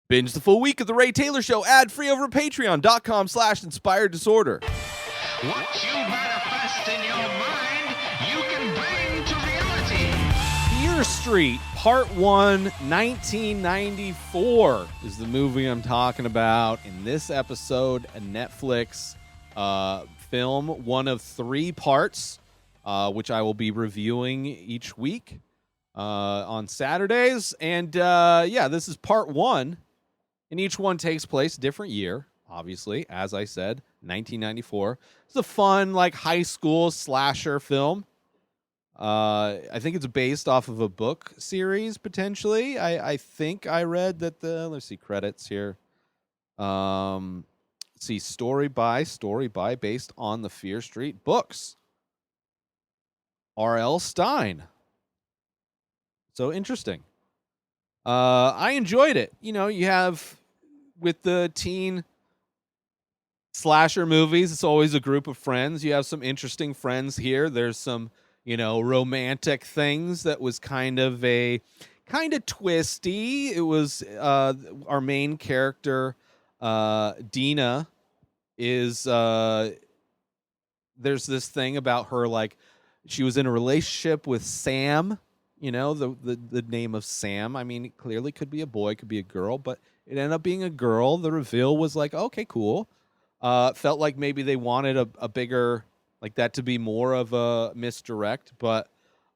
Binge the full week of The Ray Taylor Show ad-free over at patreon.com/inspired disorder. What you manifest in your mind, you can bring to reality. Fear Street, Part 1, 1994 is the movie I'm talking about in this episode, a Netflix film, one of 3 parts, which I will be reviewing each week on Saturdays. And this is Part 1, and each one takes place a different year, obviously, as I said, 1994. It's a fun, high school slasher film. I think it's based off of a book series, potentially. I think I read that let's see, credits here. Let's see, story by, based on the Fear Street books. R.L. Stine. So interesting. I enjoyed it. You have, with the teen slasher movies, it's always a group of friends. You have some interesting friends here. There's some, romantic things that was kind of twisty. It was our main character, Dina, is there's this thing about her, she was in a relationship with Sam, the name of Sam. I mean, it clearly could be a boy, could be a girl, but it ended up being a girl. The reveal was okay, cool. Felt like maybe they wanted a bigger, that to be more of a misdirect, but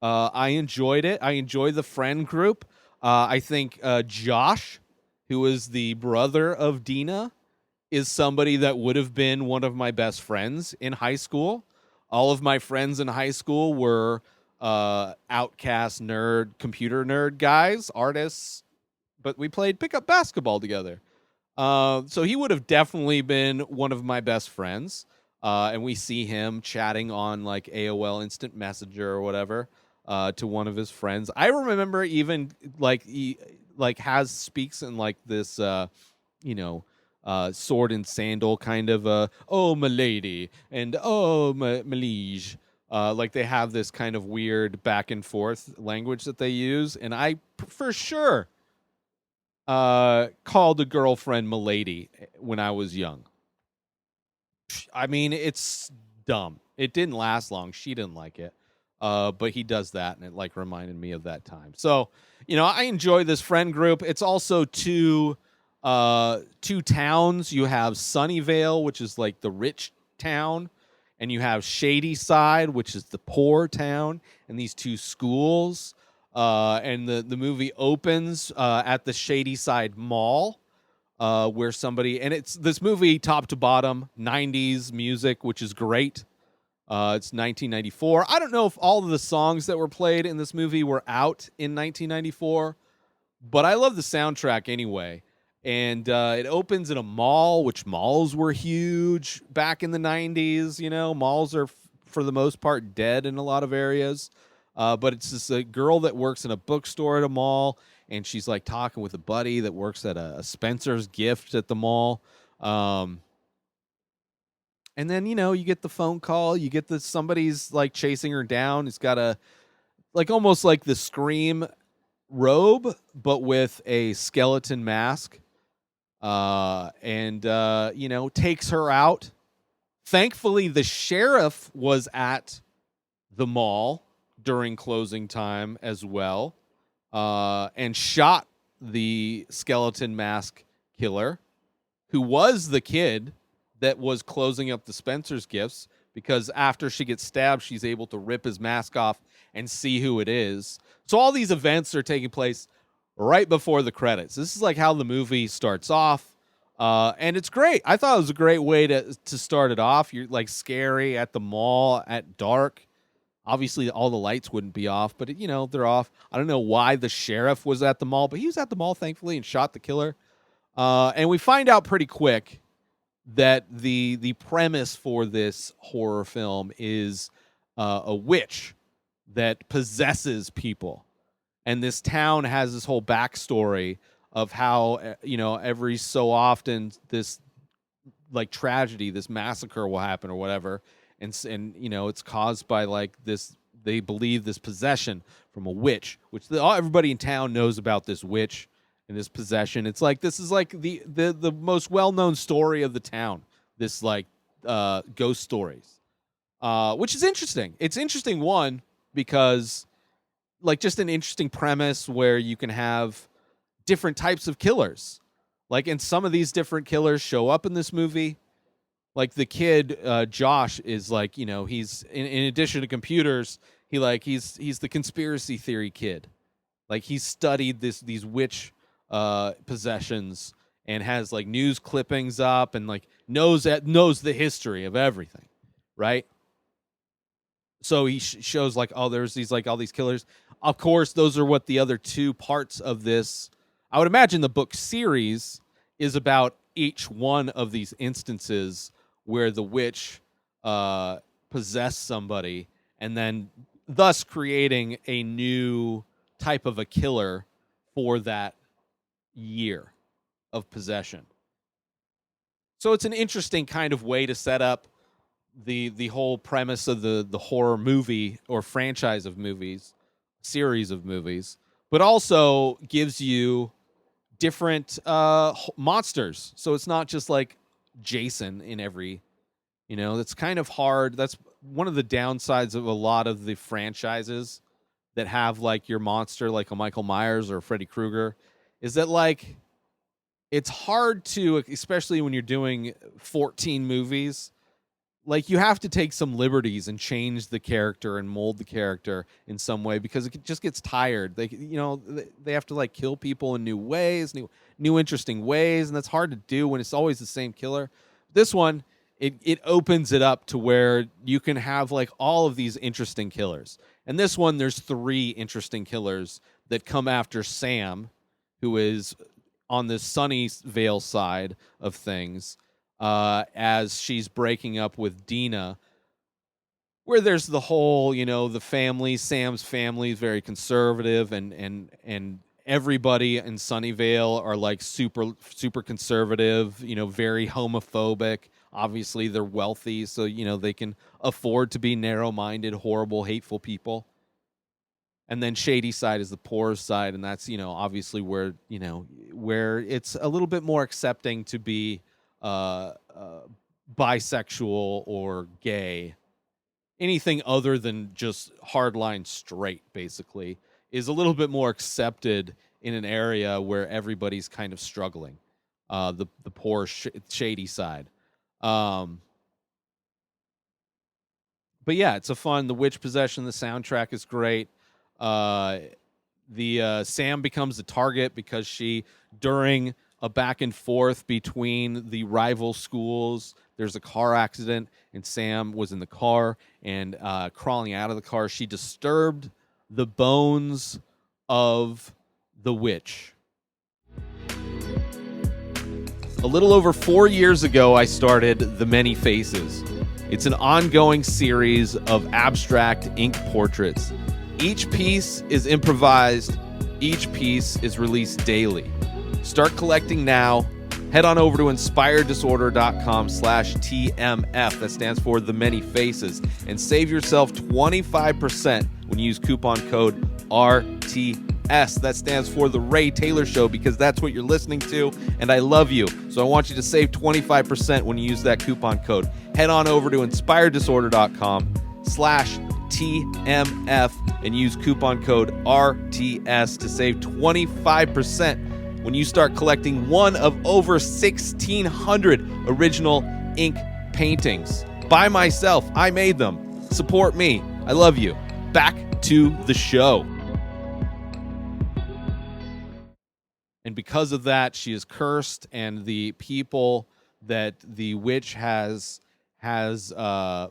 I enjoyed it. I enjoyed the friend group. I think Josh, who is the brother of Dina, is somebody that would have been one of my best friends in high school. All of my friends in high school were outcast nerd, computer nerd guys, artists, but we played pickup basketball together. So he would have definitely been one of my best friends. And we see him chatting on AOL Instant Messenger or whatever to one of his friends. I remember even he speaks in this sword and sandal kind of oh my lady and oh my liege. They have this kind of weird back and forth language that they use, and I for sure called a girlfriend milady when I was young. I mean, it's dumb. It didn't last long. She didn't like it. But he does that, and it reminded me of that time. So, I enjoy this friend group. It's also two towns. You have Sunnyvale, which is the rich town, and you have Shadyside, which is the poor town, and these two schools. And the movie opens at the Shadyside Mall, where somebody, and it's this movie top to bottom, 90s music, which is great. It's 1994. I don't know if all of the songs that were played in this movie were out in 1994, but I love the soundtrack anyway. And it opens in a mall, which malls were huge back in the 90s. Malls are, for the most part, dead in a lot of areas. But it's just a girl that works in a bookstore at a mall, and she's talking with a buddy that works at a Spencer's Gift at the mall. And then, you get the phone call, you get somebody's chasing her down. It's got a, almost like the Scream robe, but with a skeleton mask. And takes her out. Thankfully, the sheriff was at the mall during closing time as well, and shot the skeleton mask killer, who was the kid that was closing up the Spencer's Gifts, because after she gets stabbed, she's able to rip his mask off and see who it is. So all these events are taking place right before the credits. This is how the movie starts off, and it's great. I thought it was a great way to start it off. You're scary at the mall at dark. Obviously, all the lights wouldn't be off, but they're off. I don't know why the sheriff was at the mall, but he was at the mall, thankfully, and shot the killer. And we find out pretty quick that the premise for this horror film is a witch that possesses people. And this town has this whole backstory of how, every so often this tragedy, this massacre will happen or whatever. And it's caused by this, they believe, this possession from a witch, which everybody in town knows about this witch. in his possession. It's like this is like the most well-known story of the town. This like ghost stories, which is interesting. It's interesting one because like just an interesting premise where you can have different types of killers. Like, and some of these different killers show up in this movie. Like the kid, Josh, is like, you know, he's in addition to computers, he's the conspiracy theory kid. Like he's studied these witch possessions and has like news clippings up and like knows the history of everything, right? So he shows like, oh, there's these like all these killers. Of course, those are what the other two parts of this. I would imagine the book series is about each one of these instances where the witch possessed somebody and then thus creating a new type of a killer for that year of possession. So it's an interesting kind of way to set up the whole premise of the horror movie or franchise of movies, series of movies, but also gives you different monsters. So it's not just like Jason in every, you know, that's kind of hard. That's one of the downsides of a lot of the franchises that have like your monster, like a Michael Myers or a Freddy Krueger, is that like it's hard to, especially when you're doing 14 movies, like you have to take some liberties and change the character and mold the character in some way because it just gets tired. They, you know, they have to like kill people in new ways, new interesting ways, and that's hard to do when it's always the same killer. This one, it opens it up to where you can have like all of these interesting killers. And this one, there's 3 interesting killers that come after Sam, who is on the Sunnyvale side of things, as she's breaking up with Dina, where there's the whole, you know, the family, Sam's family is very conservative, and everybody in Sunnyvale are like super conservative, you know, very homophobic. Obviously, they're wealthy, so, you know, they can afford to be narrow-minded, horrible, hateful people. And then Shadyside is the poor side, and that's, you know, obviously where, you know, where it's a little bit more accepting to be bisexual or gay. Anything other than just hardline straight, basically, is a little bit more accepted in an area where everybody's kind of struggling. The poor shady side. But yeah, it's a fun. The witch possession. The soundtrack is great. The Sam becomes the target because she, during a back and forth between the rival schools, there's a car accident, and Sam was in the car and crawling out of the car. She disturbed the bones of the witch. A little over 4 years ago, I started The Many Faces. It's an ongoing series of abstract ink portraits. Each piece is improvised. Each piece is released daily. Start collecting now. Head on over to inspireddisorder.com/TMF. That stands for The Many Faces. And save yourself 25% when you use coupon code RTS. That stands for The Ray Taylor Show, because that's what you're listening to, and I love you. So I want you to save 25% when you use that coupon code. Head on over to inspireddisorder.com/TMF and use coupon code RTS to save 25% when you start collecting one of over 1,600 original ink paintings. By myself, I made them. Support me. I love you. Back to the show. And because of that, she is cursed, and the people that the witch has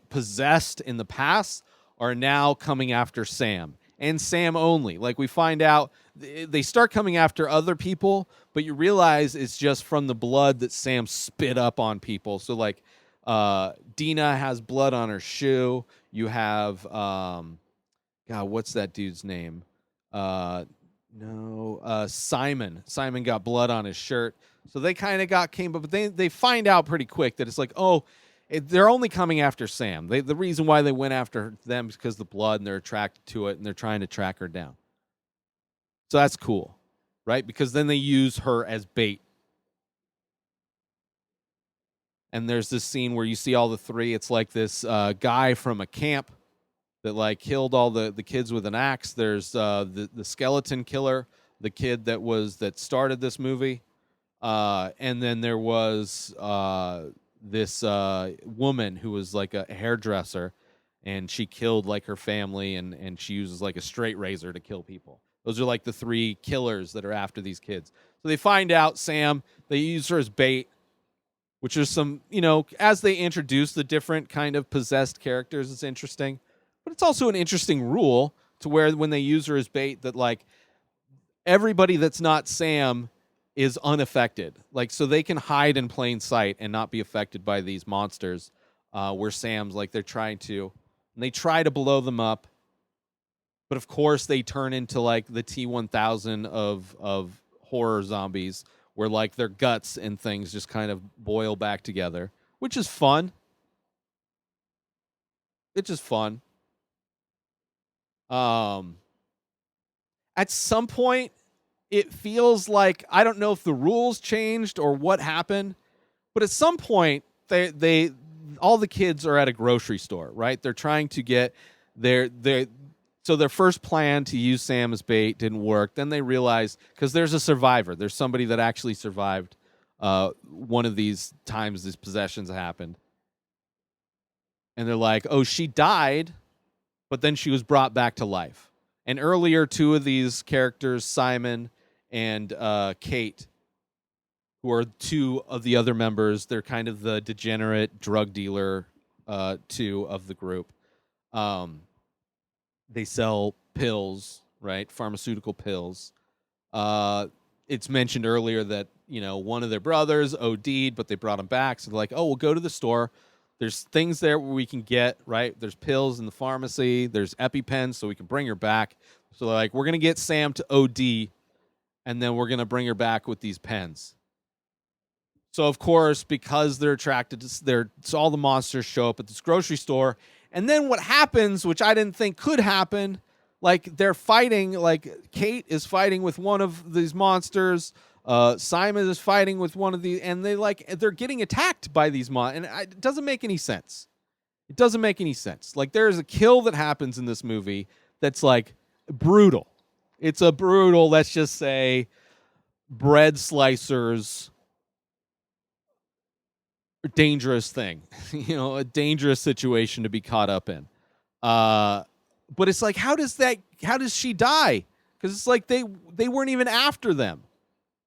possessed in the past are now coming after Sam, and Sam only. Like, we find out they start coming after other people, but you realize it's just from the blood that Sam spit up on people. So like Dina has blood on her shoe. You have God, what's that dude's name? Simon. Simon got blood on his shirt. So they kind of but they find out pretty quick that it's like, they're only coming after Sam. The reason why they went after them is because of the blood, and they're attracted to it, and they're trying to track her down. So that's cool. right? Because then they use her as bait. And there's this scene where you see all the three. It's like this guy from a camp that like killed all the kids with an axe. There's the skeleton killer, the kid that started this movie. And then there was this woman who was like a hairdresser, and she killed like her family, and she uses like a straight razor to kill people. Those are like the three killers that are after these kids. So they find out Sam, they use her as bait, which is some, as they introduce the different kind of possessed characters, it's interesting. But it's also an interesting rule to where when they use her as bait that like everybody that's not Sam is unaffected. Like, so they can hide in plain sight and not be affected by these monsters, where Sam's like, they try to blow them up. But of course they turn into like the T-1000 of horror zombies, where like their guts and things just kind of boil back together, which is fun. It's just fun. At some point, it feels like, I don't know if the rules changed or what happened, but at some point they all the kids are at a grocery store, right? They're trying to get so their first plan to use Sam as bait didn't work. Then they realize, because there's a survivor, there's somebody that actually survived one of these times these possessions happened, and they're like, oh, she died, but then she was brought back to life. And earlier, two of these characters, Simon and Kate, who are two of the other members, they're kind of the degenerate drug dealer two of the group. They sell pills, right? Pharmaceutical pills. It's mentioned earlier that, one of their brothers OD'd, but they brought him back. So they're like, oh, we'll go to the store. There's things there where we can get, right? There's pills in the pharmacy. There's EpiPens, so we can bring her back. So they're like, we're going to get Sam to OD, and then we're going to bring her back with these pens. So, of course, because they're attracted to so all the monsters show up at this grocery store. And then what happens, which I didn't think could happen, like they're fighting, like Kate is fighting with one of these monsters. Simon is fighting with one of the, and they're getting attacked by these monsters. And it doesn't make any sense. It doesn't make any sense. Like, there's a kill that happens in this movie that's like brutal. It's a brutal, let's just say, bread slicers dangerous thing, a dangerous situation to be caught up in. But it's like, how does she die? Because it's like they weren't even after them,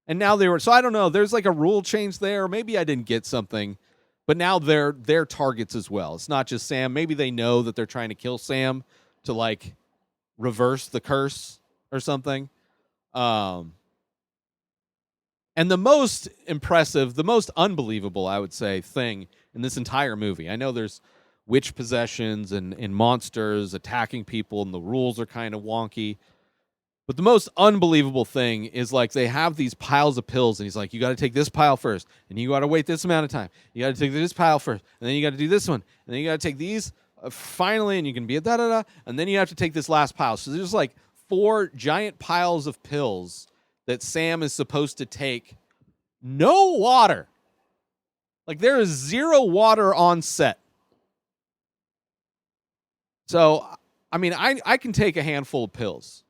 and now they were. So I don't know. There's like a rule change there. Maybe I didn't get something, but now they're targets as well. It's not just Sam. Maybe they know that they're trying to kill Sam to like reverse the curse or something. And the most impressive, the most unbelievable, I would say, thing in this entire movie, I know there's witch possessions and monsters attacking people, and the rules are kind of wonky, but the most unbelievable thing is like they have these piles of pills, and he's like, you got to take this pile first, and you got to wait this amount of time. You got to take this pile first, and then you got to do this one, and then you got to take these finally, and you can be a da-da-da, and then you have to take this last pile. So there's like 4 giant piles of pills that Sam is supposed to take. No water. Like, there is 0 water on set. So, I mean, I can take a handful of pills.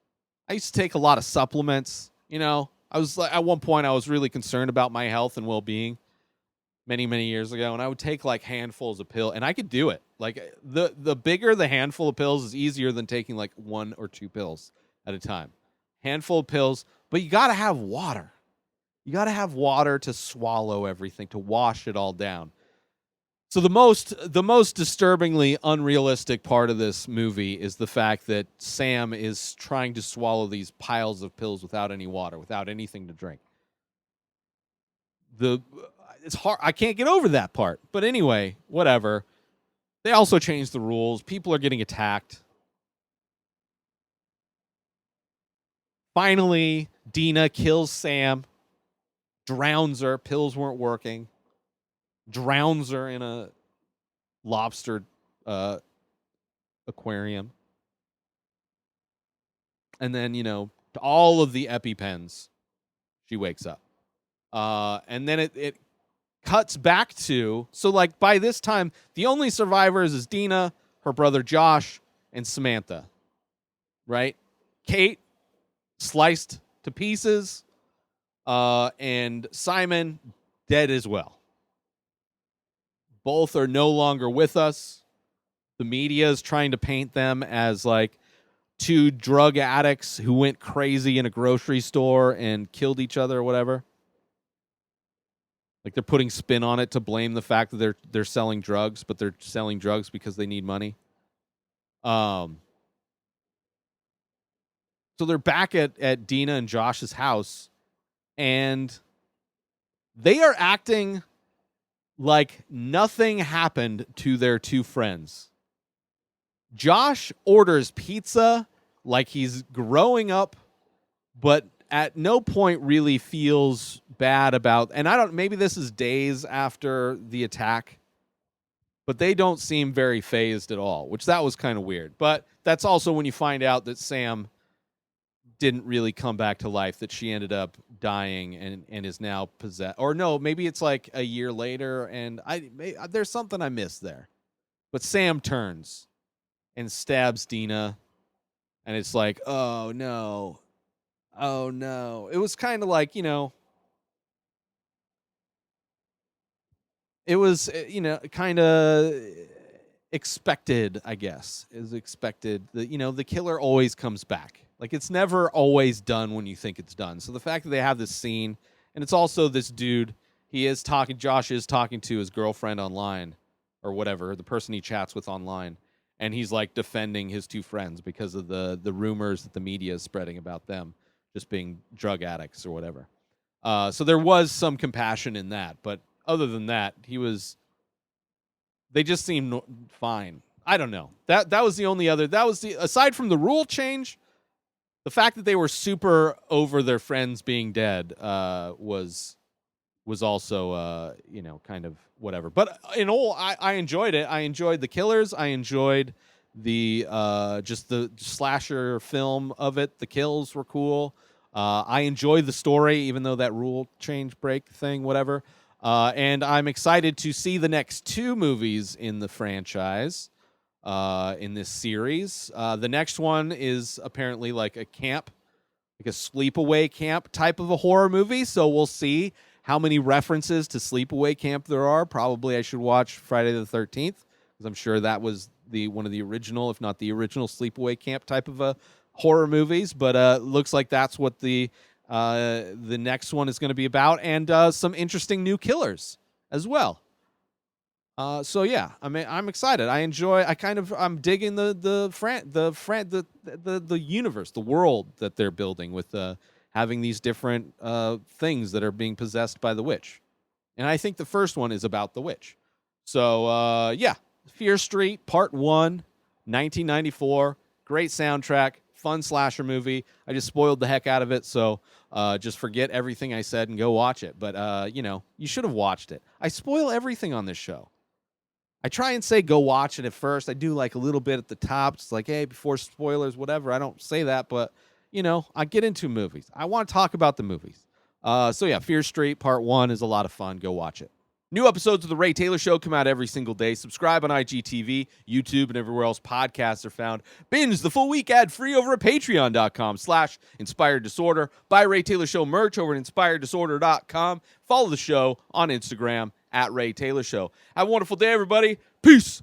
I used to take a lot of supplements. I was like, at one point I was really concerned about my health and well-being many, many years ago, and I would take like handfuls of pills, and I could do it. Like, the bigger the handful of pills is easier than taking like 1 or 2 pills at a time. Handful of pills, but you got to have water. You got to have water to swallow everything, to wash it all down. So the most disturbingly unrealistic part of this movie is the fact that Sam is trying to swallow these piles of pills without any water, without anything to drink. It's hard. I can't get over that part. But anyway, whatever. They also changed the rules. People are getting attacked. Finally, Dina kills Sam, drowns her. Pills weren't working. Drowns her in a lobster aquarium. And then, all of the EpiPens she wakes up. And then it cuts back to, so like by this time, the only survivors is Dina, her brother Josh, and Samantha, right? Kate, sliced to pieces, and Simon, dead as well. Both are no longer with us. The media is trying to paint them as like two drug addicts who went crazy in a grocery store and killed each other or whatever. Like they're putting spin on it to blame the fact that they're selling drugs, but they're selling drugs because they need money. So they're back at Dina and Josh's house, and they are acting like nothing happened to their two friends. Josh orders pizza like he's growing up, but at no point really feels bad about, and maybe this is days after the attack, but they don't seem very fazed at all, which that was kind of weird. But that's also when you find out that Sam didn't really come back to life, that she ended up dying and is now possessed. Or no, maybe it's like a year later, and there's something I missed there. But Sam turns and stabs Dina, and it's like, oh no. Oh no. It was kind of like, it was, kind of expected, I guess. It was expected that, the killer always comes back. Like, it's never always done when you think it's done. So the fact that they have this scene, and it's also this dude, Josh is talking to his girlfriend online, or whatever, the person he chats with online, and he's, like, defending his two friends because of the rumors that the media is spreading about them just being drug addicts or whatever. So there was some compassion in that, but other than that, they just seemed fine. I don't know. That was the only other, aside from the rule change, the fact that they were super over their friends being dead was also kind of whatever. But in all, I enjoyed it. I enjoyed the killers. I enjoyed the just the slasher film of it. The kills were cool. I enjoyed the story, even though that rule change break thing, whatever. And I'm excited to see the next two movies in the franchise. In this series. The next one is apparently like a camp, like a sleepaway camp type of a horror movie. So we'll see how many references to sleepaway camp there are. Probably I should watch Friday the 13th, because I'm sure that was one of the original, if not the original, sleepaway camp type of a horror movies. But looks like that's what the next one is going to be about, and some interesting new killers as well. So yeah, I mean, I'm excited. I'm digging the universe, the world that they're building with having these different things that are being possessed by the witch. And I think the first one is about the witch. So yeah, Fear Street Part 1, 1994, great soundtrack, fun slasher movie. I just spoiled the heck out of it, so just forget everything I said and go watch it. But you should have watched it. I spoil everything on this show. I try and say go watch it at first. I do like a little bit at the top. It's like, hey, before spoilers, whatever. I don't say that, but, I get into movies. I want to talk about the movies. So, yeah, Fear Street Part 1 is a lot of fun. Go watch it. New episodes of The Ray Taylor Show come out every single day. Subscribe on IGTV, YouTube, and everywhere else podcasts are found. Binge the full week ad-free over at patreon.com/Inspired Disorder. Buy Ray Taylor Show merch over at inspireddisorder.com. Follow the show on Instagram @Ray Taylor Show. Have a wonderful day, everybody. Peace.